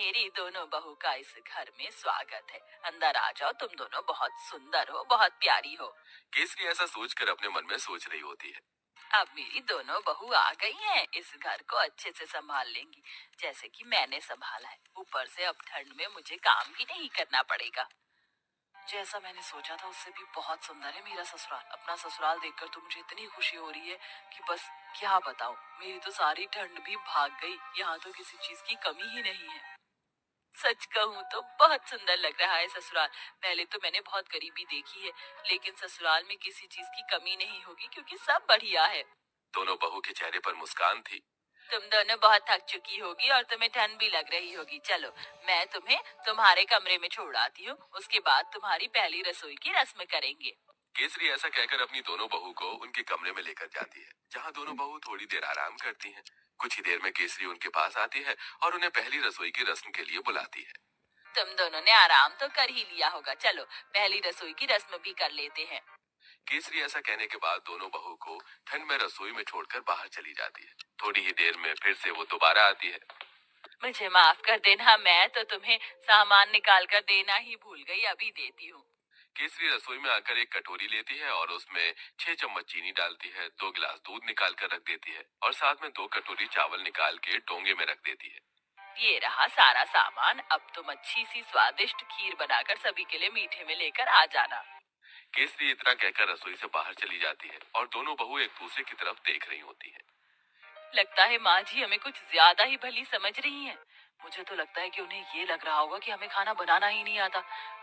मेरी दोनों बहू का इस घर में स्वागत है। अंदर आ जाओ, तुम दोनों बहुत सुंदर हो, बहुत प्यारी हो। केसरी ऐसा सोचकर अपने मन में सोच रही होती है। अब मेरी दोनों बहू आ गई हैं, इस घर को अच्छे से संभाल लेंगी, जैसे कि मैंने संभाला है। ऊपर से अब ठंड में मुझे काम भी नहीं करना पड़ेगा। जैसा मैंने सोचा था उससे भी बहुत सुंदर है मेरा ससुराल। अपना ससुराल देखकर तो मुझे इतनी खुशी हो रही है कि बस क्या बताऊं। मेरी तो सारी ठंड भी भाग गई। यहाँ तो किसी चीज की कमी ही नहीं है। सच कहूँ तो बहुत सुंदर लग रहा है ससुराल। पहले तो मैंने बहुत गरीबी देखी है, लेकिन ससुराल में किसी चीज की कमी नहीं होगी क्योंकि सब बढ़िया है। दोनों बहू के चेहरे पर मुस्कान थी। तुम दोनों बहुत थक चुकी होगी और तुम्हें ठंड भी लग रही होगी। चलो, मैं तुम्हें तुम्हारे कमरे में छोड़ आती हूँ। उसके बाद तुम्हारी पहली रसोई की रस्म करेंगे। केसरी ऐसा कहकर अपनी दोनों बहू को उनके कमरे में लेकर जाती है, जहाँ दोनों बहू थोड़ी देर आराम करती हैं। कुछ ही देर में केसरी उनके पास आती है और उन्हें पहली रसोई की रस्म के लिए बुलाती है। तुम दोनों ने आराम तो कर ही लिया होगा, चलो पहली रसोई की रस्म भी कर लेते हैं। केसरी ऐसा कहने के बाद दोनों बहू को ठंड में रसोई में छोड़कर बाहर चली जाती है। थोड़ी ही देर में फिर से वो दोबारा आती है। मुझे माफ कर देना, मैं तो तुम्हें सामान निकाल कर देना ही भूल गई। अभी देती हूँ। केसरी रसोई में आकर एक कटोरी लेती है और उसमें 6 चम्मच चीनी डालती है, 2 गिलास दूध निकाल कर रख देती है और साथ में 2 कटोरी चावल निकाल के डोंगे में रख देती है। ये रहा सारा सामान। अब तुम अच्छी सी स्वादिष्ट खीर बनाकर सभी के लिए मीठे में लेकर आ जाना। केसरी इतना कहकर रसोई से बाहर चली जाती है और दोनों बहू एक दूसरे की तरफ देख रही होती है। लगता है माँ जी हमें कुछ ज्यादा ही भली समझ रही हैं। मुझे तो लगता है कि उन्हें ये लग रहा होगा कि हमें खाना बनाना ही नहीं आता।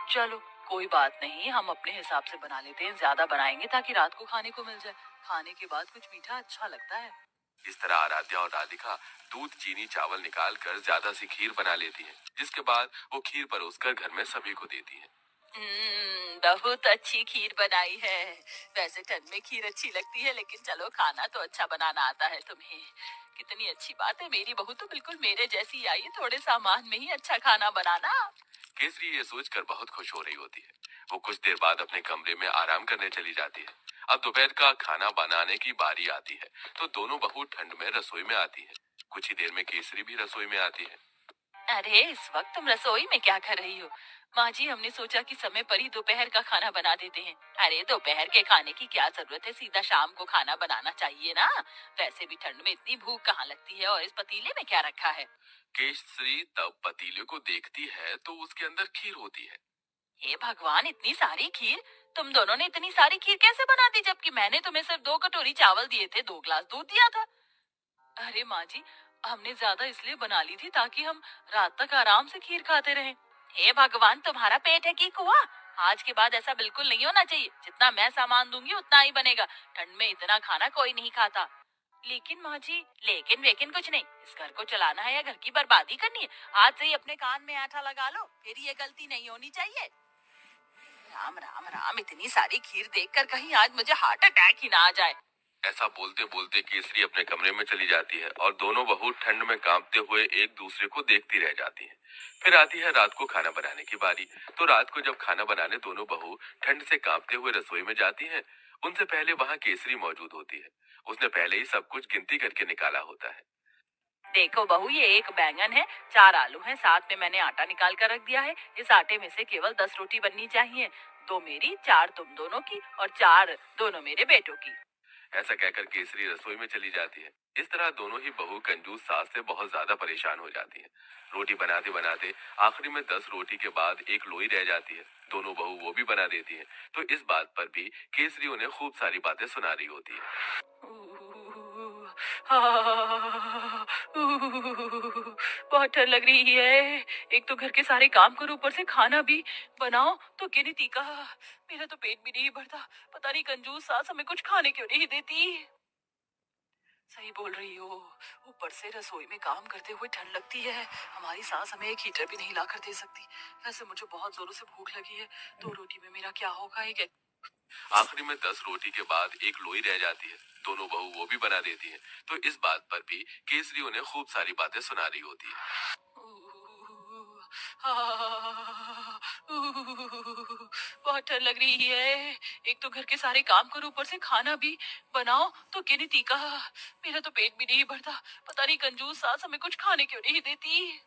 चलो कोई बात नहीं, हम अपने हिसाब से बना लेते हैं। ज्यादा बनाएंगे ताकि रात को खाने को मिल जाए। खाने के बाद कुछ मीठा अच्छा लगता है। इस तरह आराध्या और राधिका दूध चीनी चावल निकाल कर ज्यादा सी खीर बना लेती हैं, जिसके बाद वो खीर परोसकर घर में सभी को देती हैं। बहुत अच्छी खीर बनाई है। वैसे ठंड में खीर अच्छी लगती है, लेकिन चलो खाना तो अच्छा बनाना आता है तुम्हें। कितनी अच्छी बात है, मेरी बहू तो बिल्कुल मेरे जैसी आई है, थोड़े सामान में ही अच्छा खाना बनाना। केसरी ये सोचकर बहुत खुश हो रही होती है। वो कुछ देर बाद अपने कमरे में आराम करने चली जाती है। अब दोपहर का खाना बनाने की बारी आती है, तो दोनों बहू ठंड में रसोई में आती है। कुछ ही देर में केसरी भी रसोई में आती है। अरे इस वक्त तुम रसोई में क्या कर रही हो? माँ जी, हमने सोचा कि समय पर ही दोपहर का खाना बना देते हैं। अरे दोपहर के खाने की क्या जरूरत है, सीधा शाम को खाना बनाना चाहिए ना। वैसे भी ठंड में इतनी भूख कहाँ लगती है। और इस पतीले में क्या रखा है? केसरी तब पतीले को देखती है तो उसके अंदर खीर होती है। हे भगवान, इतनी सारी खीर! तुम दोनों ने इतनी सारी खीर कैसे बना दी, जबकि मैंने तुम्हें सिर्फ 2 कटोरी चावल दिए थे, 2 गिलास दूध दिया था। अरे माँ जी, हमने ज्यादा इसलिए बना ली थी ताकि हम रात तक आराम से खीर खाते रहें। हे भगवान, तुम्हारा पेट है कि कुआं? आज के बाद ऐसा बिल्कुल नहीं होना चाहिए। जितना मैं सामान दूंगी उतना ही बनेगा। ठंड में इतना खाना कोई नहीं खाता। लेकिन माँ जी, लेकिन वेकिन कुछ नहीं। इस घर को चलाना है या घर की बर्बादी करनी है? आज से ही अपने कान में आटा लगा लो, फिर ये गलती नहीं होनी चाहिए। राम राम राम, इतनी सारी खीर देखकर कहीं आज मुझे हार्ट अटैक ही ना आ जाए। ऐसा बोलते बोलते केसरी अपने कमरे में चली जाती है और दोनों बहू ठंड में कांपते हुए एक दूसरे को देखती रह जाती हैं। फिर आती है रात को खाना बनाने की बारी। तो रात को जब खाना बनाने दोनों बहू ठंड से कांपते हुए रसोई में जाती हैं, उनसे पहले वहां केसरी मौजूद होती है। उसने पहले ही सब कुछ गिनती करके निकाला होता है। देखो बहू, ये एक बैंगन है, 4 आलू हैं, साथ में मैंने आटा निकाल कर रख दिया है। इस आटे में से केवल 10 रोटी बननी चाहिए। 2 मेरी, 4 तुम दोनों की और 4 दोनों मेरे बेटों की। ऐसा कहकर केसरी रसोई में चली जाती है। इस तरह दोनों ही बहू कंजूस सास से बहुत ज्यादा परेशान हो जाती हैं। रोटी बनाते बनाते आखिरी में 10 रोटी के बाद एक लोई रह जाती है। दोनों बहू वो भी बना देती हैं। तो इस बात पर भी केसरी उन्हें खूब सारी बातें सुना रही होती है। बहुत ठंड लग रही है। एक तो घर के सारे काम करो, ऊपर से खाना भी बनाओ, तो गिनती का। मेरा तो पेट भी नहीं भरता। पता नहीं कंजूस सास हमें कुछ खाने क्यों नहीं देती। सही बोल रही हो। ऊपर से रसोई में काम करते हुए ठंड लगती है। हमारी सास हमें एक हीटर भी नहीं ला कर दे सकती। वैसे मुझे बहुत जोरों से भूख लगी है। 2 रोटी में मेरा क्या होगा? एक आखिरी में 10 रोटी के बाद एक लोई रह जाती है। दोनों बहू वो भी बना देती हैं। तो इस बात पर भी केसरी उन्हें खूब सारी बातें सुना रही होती है। बहुत ठंड लग रही है। एक तो घर के सारे काम करो, ऊपर से खाना भी बनाओ, तो गिनती का। मेरा तो पेट भी नहीं भरता। पता नहीं कंजूस सास हमें कुछ खाने क्यों नहीं देती।